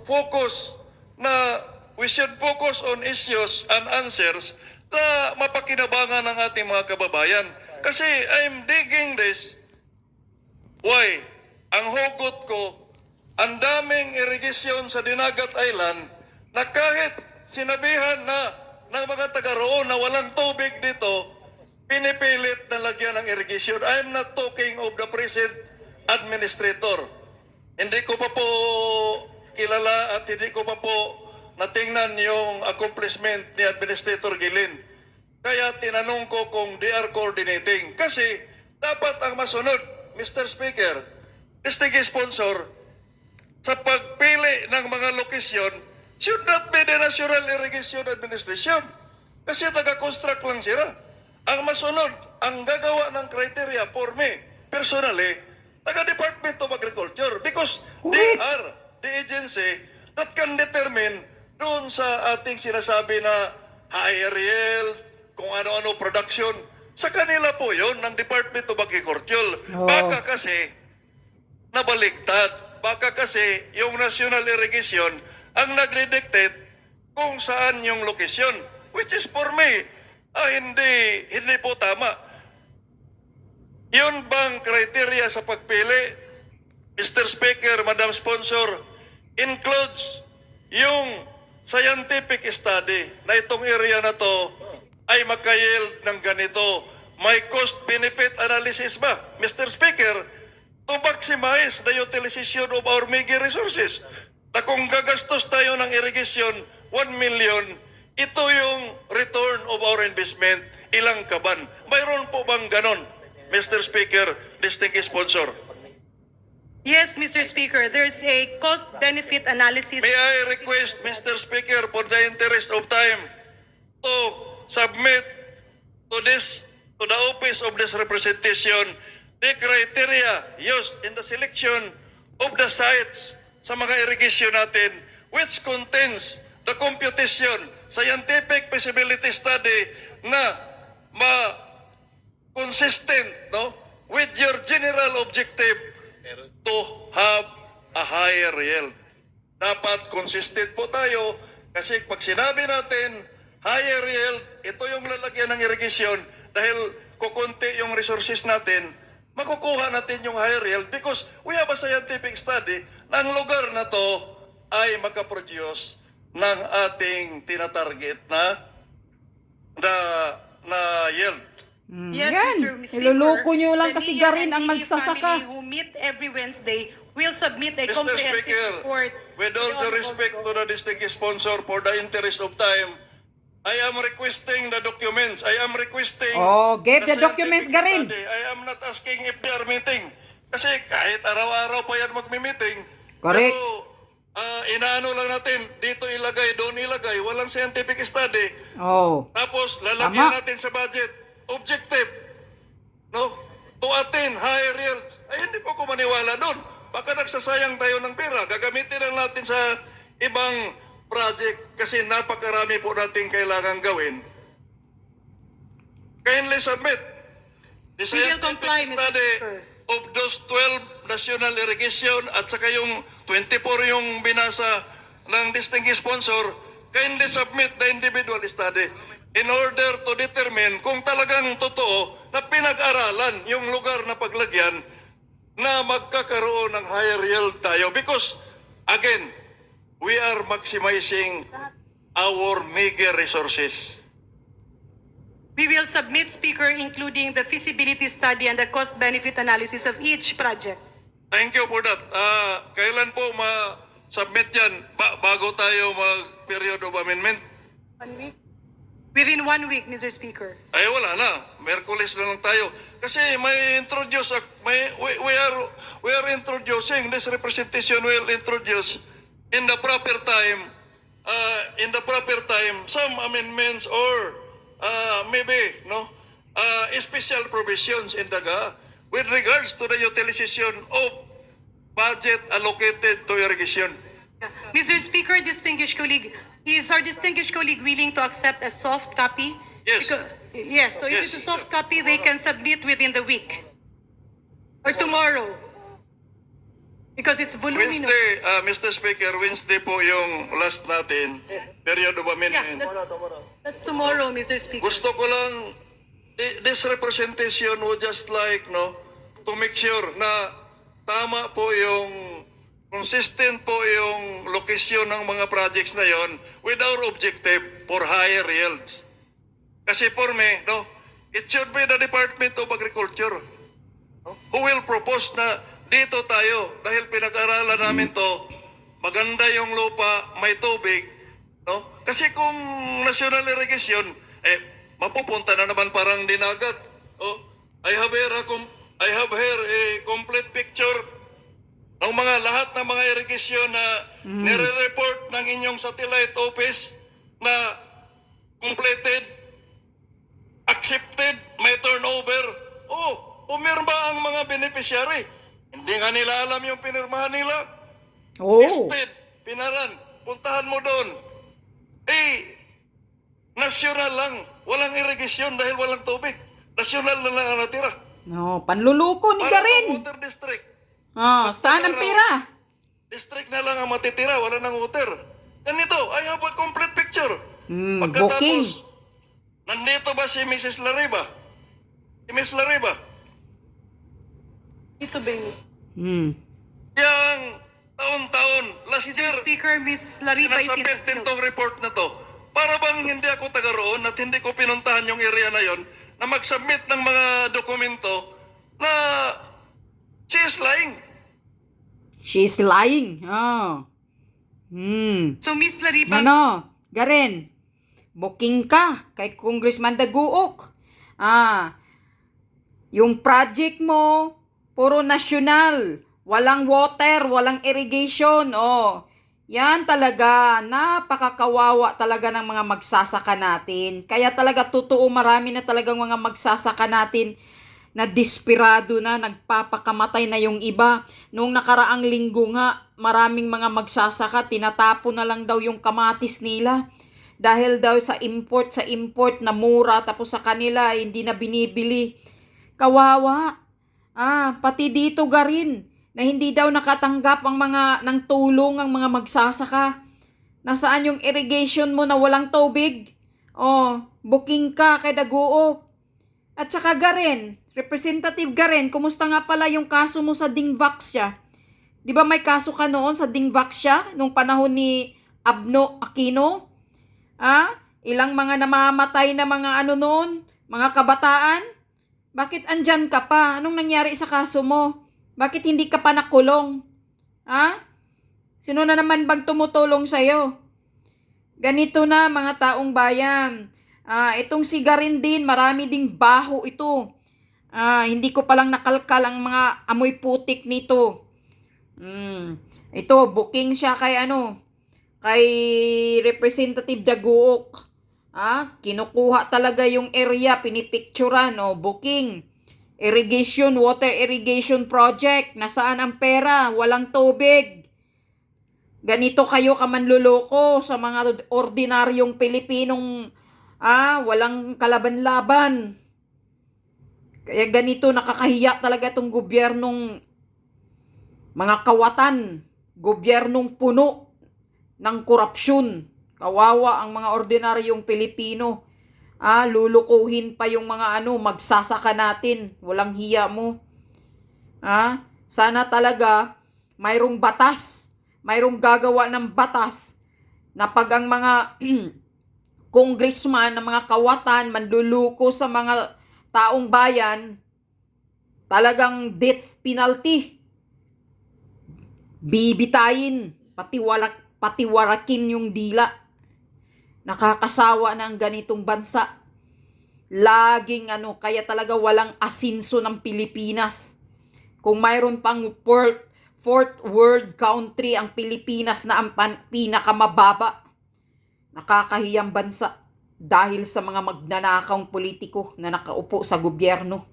focus na we should focus on issues and answers na mapakinabangan ng ating mga kababayan. Kasi I'm digging this. Why? Ang hugot ko, ang daming irigasyon sa Dinagat Island na kahit sinabihan na ng mga taga roon na walang tubig dito, pinipilit na lagyan ng irigasyon. I'm not talking of the present administrator. Hindi ko pa po kilala at hindi ko pa po natingnan yung accomplishment ni Administrator Gilin. Kaya tinanong ko kung they are coordinating. Kasi dapat ang masunod, Mr. Speaker, distinguished sponsor, sa pagpili ng mga lokasyon, should not be the National Irrigation Administration. Kasi taga-construct lang sila. Ang masunod, ang gagawa ng criteria for me, personally, taga-Department of Agriculture. Because they are the agency that can determine doon sa ating sinasabi na higher yield, kung ano-ano production. Sa kanila po yon ng Department of Agriculture. Baka kasi nabaligtad. Baka kasi yung National Irrigation ang nagre-dictate kung saan yung location. Which is for me, hindi po tama. Yun bang criteria sa pagpili, Mr. Speaker, Madam Sponsor, includes yung scientific study na itong area na to ay magka-yield ng ganito. May cost-benefit analysis ba, Mr. Speaker, to maximize the utilization of our meager resources? Na kung gagastos tayo ng irrigation, 1 million, ito yung return of our investment, ilang kaban. Mayroon po bang ganon, Mr. Speaker, distinguished sponsor? Yes, Mr. Speaker, there's a cost-benefit analysis. May I request, Mr. Speaker, for the interest of time, to submit to the office of this representation the criteria used in the selection of the sites sa mga irrigation natin, which contains the computation, scientific feasibility study na consistent, no, with your general objective to have a higher yield. Dapat consistent po tayo kasi pag sinabi natin higher yield, ito yung lalagyan ng irrigation dahil kukunti yung resources natin, makukuha natin yung higher yield because we have a scientific study na ang lugar na to ay makaproduce ng ating tinatarget na yield. Yes, Yan. Mr. Speaker. Niloloko nyo lang The kasi NIA garin and ang NIA magsasaka. family who meet every Wednesday will submit a Mr. comprehensive Speaker, report. with all due respect to the distinguished sponsor, for the interest of time, I am requesting the documents. I am requesting... Oh, get the documents, scientific Garin. study. I am not asking if they are meeting. Kasi kahit araw-araw pa yan magmi-meeting. Correct. Pero inaano lang natin, dito ilagay, doon ilagay, walang scientific study. Oh. Tapos lalagyan Tama. natin sa budget, objective, no? To attain higher yield. Ay hindi po ko maniwala doon. Baka nagsasayang tayo ng pera. Gagamitin lang natin sa ibang project kasi napakarami po natin kailangan gawin. Kindly submit the We will comply, scientific Mr. study Speaker. of those 12 national irrigation at saka yung 24 yung binasa ng distinguished sponsor. Kindly submit the individual study in order to determine kung talagang totoo na pinag-aralan yung lugar na paglagyan na magkakaroon ng higher yield tayo. Because, again, we are maximizing our meager resources. We will submit, Speaker, including the feasibility study and the cost-benefit analysis of each project. Thank you for that. Kailan po ma-submit yan bago tayo mag-period of amendment? 1 week? Within 1 week, Mr. Speaker. Ay wala na. Merkulis na lang tayo. Kasi may introduce, we are introducing, this representation will introduce in the proper time, some amendments or maybe, no, special provisions in DAGA with regards to the utilization of budget allocated to irrigation. Mr. Speaker, distinguished colleague, is our distinguished colleague willing to accept a soft copy? Yes. Yes, so if Yes. it's a soft copy, they can submit within the week or tomorrow. Because it's voluminous. Wednesday, Mr. Speaker, Wednesday po yung last natin, period of Yeah, amendment. that's tomorrow, Mr. Speaker. Gusto ko lang, this representation would just like, no, to make sure na tama po yung, consistent po yung location ng mga projects na yon with our objective for higher yields. Kasi for me, no, it should be the Department of Agriculture who will propose na dito tayo, dahil pinag-aralan namin to, maganda yung lupa, may tubig, no? Kasi kung national irrigation, mapupunta na naman parang dinagat. Oh, I have here a complete picture ng mga lahat ng mga irrigation na nire-report ng inyong satellite office na completed, accepted, may turnover. Oh, pumirma ang mga beneficiary. Hindi nga nila alam yung pinirmahan nila. Oh. Instead, pinaran, puntahan mo doon. National lang. Walang irrigation dahil walang tubig. National na lang ang natira. No, panluluko ni Para Garin. pang water district. Oh, saan ang pera? District na lang ang matitira, wala nang water. Ganito, I have a complete picture. Booking. Pagkatapos, nandito ba si Mrs. Lariba? Si Miss Lariba? Ito ba yun? Yang taon-taon, last Mr. year, Speaker, Ms. Lariba is in the pinasabit din field. tong report na to. Para bang hindi ako taga roon at hindi ko pinuntahan yung area na yon na mag-submit ng mga dokumento na she is lying. She's lying. Oh. So, Ms. Lariba, Ano? Garin, booking ka kay Congressman Daguok. Yung project mo, puro nasyonal. Walang water, walang irrigation. Oh, yan talaga. Napakakawawa talaga ng mga magsasaka natin. Kaya talaga totoo, marami na talagang mga magsasaka natin na desperado na, nagpapakamatay na yung iba. Noong nakaraang linggo nga, maraming mga magsasaka, tinatapo na lang daw yung kamatis nila. Dahil daw sa import na mura, tapos sa kanila hindi na binibili. Kawawa. Pati dito Garin, na hindi daw nakatanggap ang mga ng tulong ang mga magsasaka. Nasaan yung irrigation mo na walang tubig? Oh, booking ka kay Daguok. At saka Garin, Representative Garin, kumusta nga pala yung kaso mo sa Dingvaxia? Di ba may kaso ka noon sa Dingvaxia nung panahon ni Abno Aquino? Ilang mga namamatay na mga noon, mga kabataan? Bakit andyan ka pa? Anong nangyari sa kaso mo? Bakit hindi ka pa nakulong? Sino na naman bang tumutulong sa'yo? Ganito na mga taong bayan. Itong si Garin din, marami ding baho ito. Hindi ko palang nakalkal ang mga amoy putik nito. Ito, booking siya kay kay Representative Daguok. Kinukuha talaga yung area, pinipicturan, booking. Irrigation, water irrigation project. Nasaan ang pera? Walang tubig. Ganito kayo kamanluloko sa mga ordinaryong Pilipinong walang kalaban-laban. Kaya ganito nakakahiya talaga itong gobyernong mga kawatan. Gobyernong puno ng korupsyon. Kawawa ang mga ordinaryong Pilipino. Lulukuhin pa yung mga magsasaka natin. Walang hiya mo. Sana talaga mayroong batas. Mayroong gagawa ng batas na pag ang mga congressman, ng mga kawatan, manluluko sa mga taong bayan, talagang death penalty. Bibitayin, patiwarakin yung dila. Nakakasawa na ang ganitong bansa. Laging kaya talaga walang asinso ng Pilipinas. Kung mayroon pang fourth world country ang Pilipinas na ang pinakamababa. Nakakahiyang bansa dahil sa mga magnanakawng politiko na nakaupo sa gobyerno.